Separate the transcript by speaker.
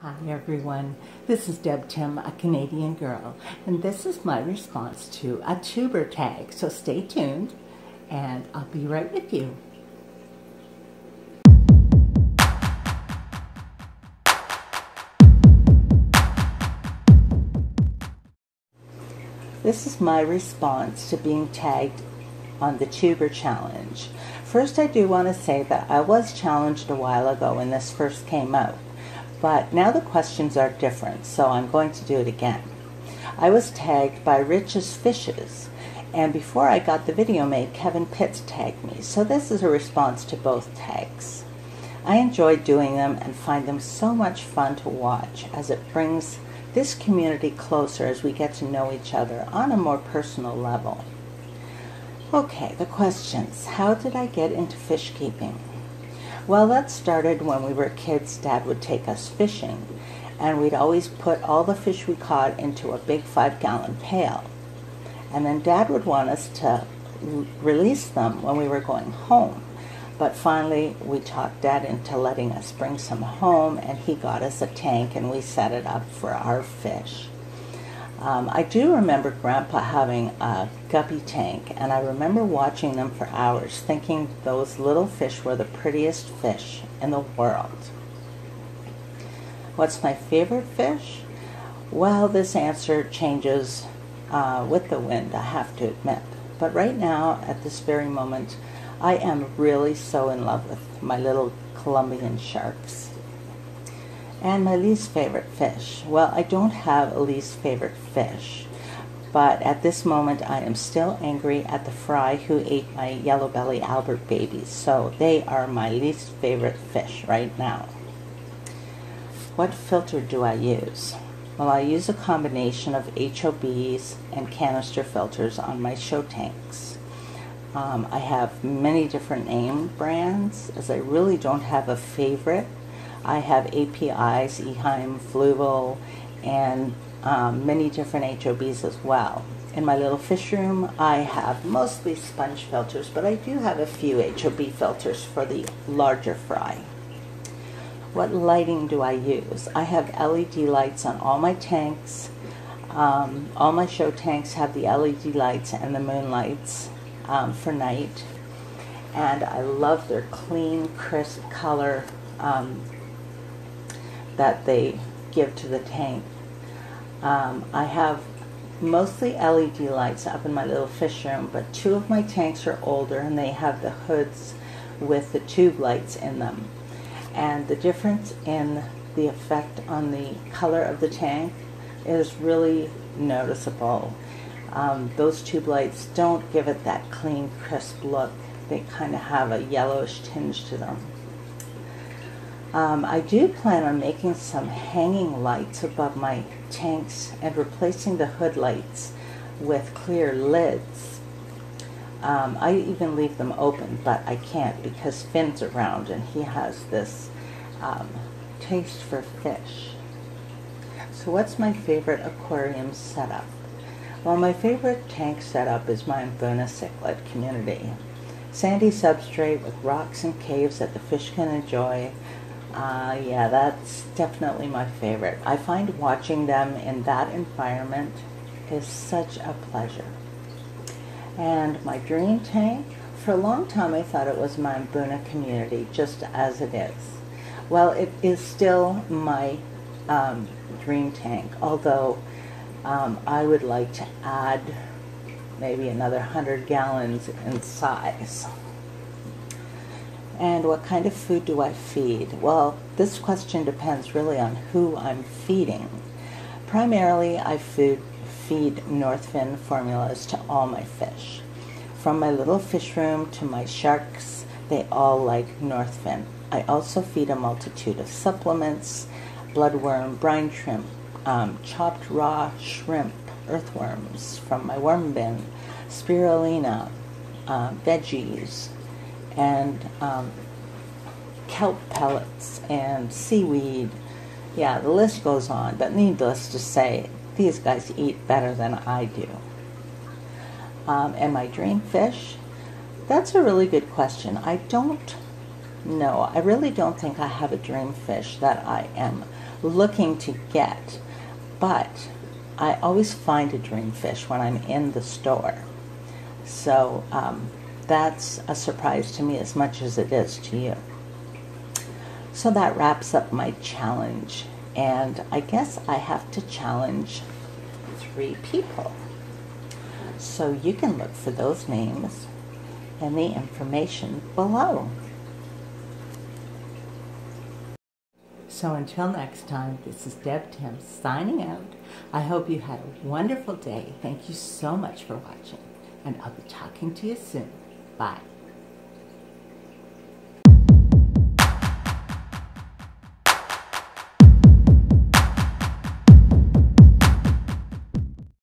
Speaker 1: Hi everyone, this is Deb Tim, a Canadian girl, and this is my response to a tuber tag, so stay tuned and I'll be right with you. This is my response to being tagged on the tuber challenge. First, I do want to say that I was challenged a while ago when this first came out. But now the questions are different, so I'm going to do it again. I was tagged by Rich's Fishes, and before I got the video made, Kevin Pitts tagged me, so this is a response to both tags. I enjoy doing them and find them so much fun to watch, as it brings this community closer as we get to know each other on a more personal level. Okay, the questions. How did I get into fish keeping? Well, that started when we were kids. Dad would take us fishing, and we'd always put all the fish we caught into a big 5-gallon pail. And then Dad would want us to release them when we were going home. But finally, we talked Dad into letting us bring some home, and he got us a tank, and we set it up for our fish. I do remember Grandpa having a guppy tank, and I remember watching them for hours, thinking those little fish were the prettiest fish in the world. What's my favorite fish? Well, this answer changes with the wind, I have to admit. But right now, at this very moment, I am really so in love with my little Colombian sharks. And my least favorite fish. Well, I don't have a least favorite fish, but at this moment I am still angry at the fry who ate my yellow belly Albert babies, so they are my least favorite fish right now. What filter do I use? Well, I use a combination of HOBs and canister filters on my show tanks. I have many different name brands, as I really don't have a favorite. I have APIs, Eheim, Fluval, and many different HOBs as well. In my little fish room, I have mostly sponge filters, but I do have a few HOB filters for the larger fry. What lighting do I use? I have LED lights on all my tanks. All my show tanks have the LED lights and the moonlights for night. And I love their clean, crisp color that they give to the tank. I have mostly LED lights up in my little fish room, but 2 of my tanks are older and they have the hoods with the tube lights in them. And the difference in the effect on the color of the tank is really noticeable. Those tube lights don't give it that clean, crisp look. They kind of have a yellowish tinge to them. I do plan on making some hanging lights above my tanks and replacing the hood lights with clear lids. I even leave them open, but I can't because Finn's around and he has this taste for fish. So what's my favorite aquarium setup? Well, my favorite tank setup is my Mbuna cichlid community. Sandy substrate with rocks and caves that the fish can enjoy. Yeah, that's definitely my favorite. I find watching them in that environment is such a pleasure. And my dream tank, for a long time I thought it was my Mbuna community, just as it is. Well, it is still my dream tank, although I would like to add maybe another 100 gallons in size. And what kind of food do I feed? Well, this question depends really on who I'm feeding. Primarily, I feed Northfin formulas to all my fish. From my little fish room to my sharks, they all like Northfin. I also feed a multitude of supplements, bloodworm, brine shrimp, chopped raw shrimp, earthworms from my worm bin, spirulina, veggies, and kelp pellets and seaweed. Yeah, the list goes on, but needless to say, these guys eat better than I do. And my dream fish? That's a really good question. I don't know. I really don't think I have a dream fish that I am looking to get, but I always find a dream fish when I'm in the store. So that's a surprise to me as much as it is to you. So that wraps up my challenge, and I guess I have to challenge 3 people. So you can look for those names in the information below. So until next time, this is Deb Tim signing out. I hope you had a wonderful day. Thank you so much for watching, and I'll be talking to you soon. Bye.